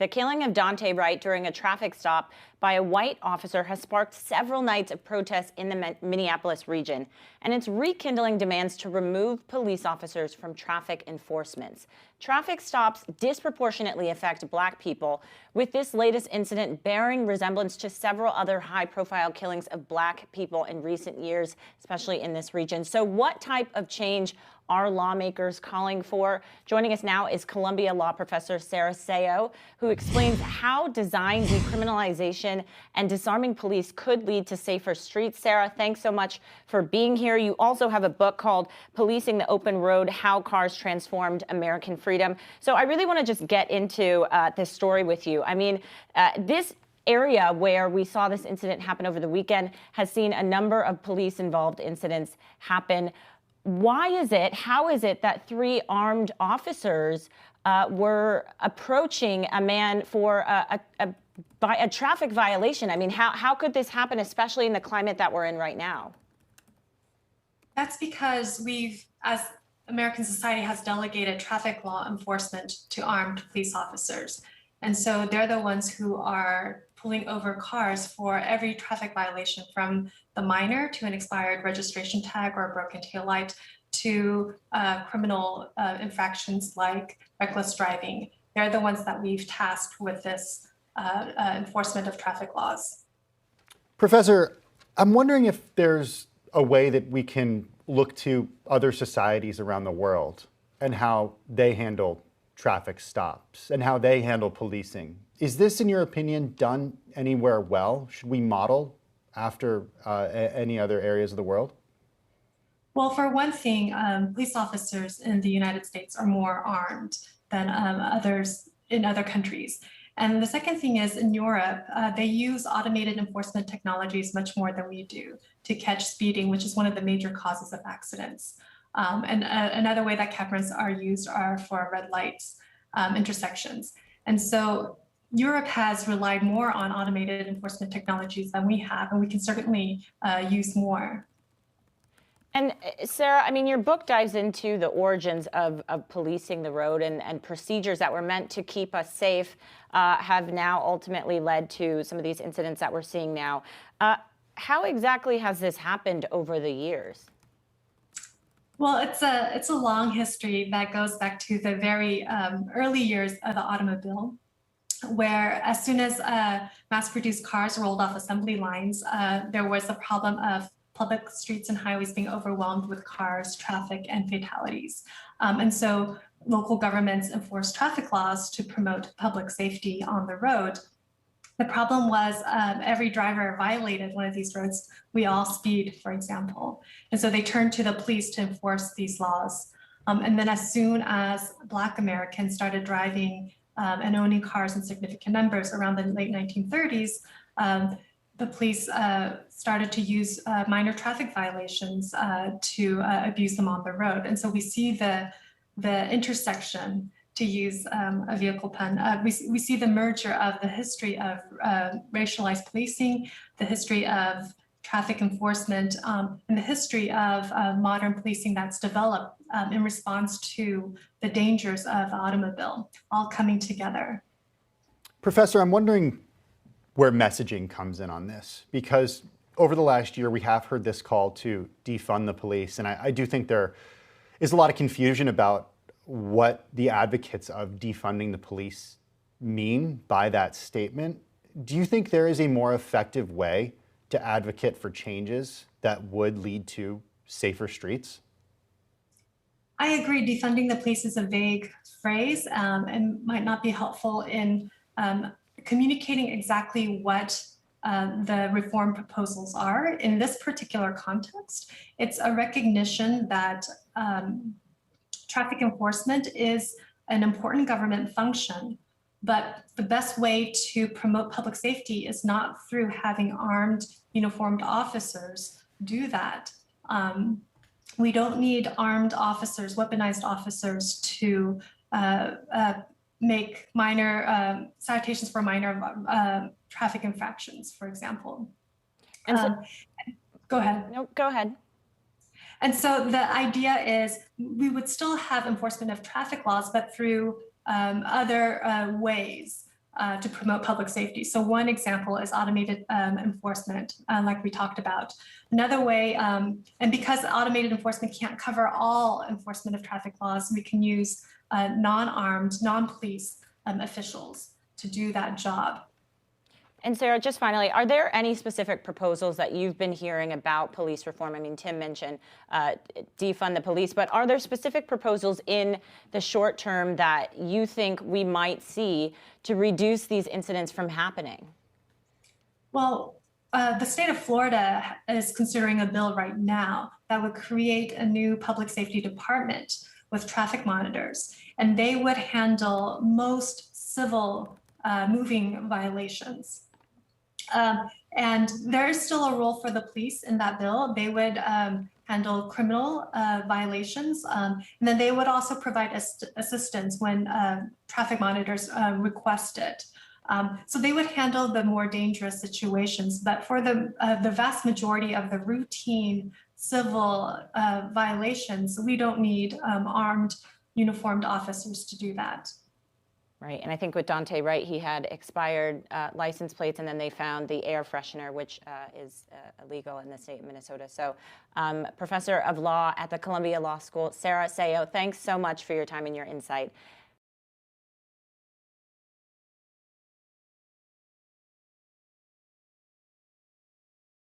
The killing of Daunte Wright during a traffic stop by a white officer has sparked several nights of protests in the Minneapolis region, and it's rekindling demands to remove police officers from traffic enforcement. Traffic stops disproportionately affect Black people, with this latest incident bearing resemblance to several other high-profile killings of Black people in recent years, especially in this region. So what type of change are lawmakers calling for? Joining us now is Columbia law professor Sarah Sayo, who explains how design decriminalization and disarming police could lead to safer streets. Sarah, thanks so much for being here. You also have a book called Policing the Open Road: How Cars Transformed American Freedom. So I really want to just get into this story with you. I mean, this area where we saw this incident happen over the weekend has seen a number of police-involved incidents happen. Why is it, how is it that three armed officers were approaching a man for a traffic violation? I mean, how could this happen, especially in the climate that we're in right now? That's because as American society, has delegated traffic law enforcement to armed police officers. And so they're the ones who are pulling over cars for every traffic violation, from the minor to an expired registration tag or a broken taillight to criminal infractions like reckless driving. They're the ones that we've tasked with this enforcement of traffic laws. Professor, I'm wondering if there's a way that we can look to other societies around the world and how they handle traffic stops and how they handle policing. Is this, in your opinion, done anywhere well? Should we model after any other areas of the world? Well, for one thing, police officers in the United States are more armed than others in other countries. And the second thing is, in Europe, they use automated enforcement technologies much more than we do to catch speeding, which is one of the major causes of accidents. Another way that cameras are used are for red lights intersections. And so Europe has relied more on automated enforcement technologies than we have, and we can certainly use more. And Sarah, I mean, your book dives into the origins of policing the road, and procedures that were meant to keep us safe have now ultimately led to some of these incidents that we're seeing now. How exactly has this happened over the years? Well, it's a long history that goes back to the very early years of the automobile, where as soon as mass-produced cars rolled off assembly lines, there was a problem of public streets and highways being overwhelmed with cars, traffic, and fatalities. And so local governments enforced traffic laws to promote public safety on the road. The problem was every driver violated one of these roads. We all speed, for example. And so they turned to the police to enforce these laws. And then as soon as Black Americans started driving and owning cars in significant numbers around the late 1930s, the police started to use minor traffic violations to abuse them on the road. And so we see the intersection, to use a vehicle pun, we see the merger of the history of racialized policing, the history of traffic enforcement, and the history of modern policing that's developed in response to the dangers of the automobile, all coming together. Professor, I'm wondering where messaging comes in on this, because over the last year, we have heard this call to defund the police. And I do think there is a lot of confusion about what the advocates of defunding the police mean by that statement. Do you think there is a more effective way to advocate for changes that would lead to safer streets? I agree. Defunding the police is a vague phrase and might not be helpful in communicating exactly what the reform proposals are. In this particular context, it's a recognition that traffic enforcement is an important government function, but the best way to promote public safety is not through having armed, uniformed officers do that. We don't need armed officers, weaponized officers to make minor citations for minor traffic infractions, for example. And so, go ahead. No, go ahead. And so the idea is we would still have enforcement of traffic laws, but through other ways. to promote public safety. So one example is automated enforcement, like we talked about. Another way, and because automated enforcement can't cover all enforcement of traffic laws, we can use non-armed, non-police officials to do that job. And Sarah, just finally, are there any specific proposals that you've been hearing about police reform? I mean, Tim mentioned defund the police, but are there specific proposals in the short term that you think we might see to reduce these incidents from happening? Well, the state of Florida is considering a bill right now that would create a new public safety department with traffic monitors, and they would handle most civil moving violations. And there is still a role for the police in that bill. They would handle criminal violations, and then they would also provide assistance when traffic monitors request it. So they would handle the more dangerous situations, but for the vast majority of the routine civil violations, we don't need armed, uniformed officers to do that. Right, and I think with Daunte Wright, he had expired license plates, and then they found the air freshener, which is illegal in the state of Minnesota. So, Professor of Law at the Columbia Law School, Sarah Sayo, thanks so much for your time and your insight.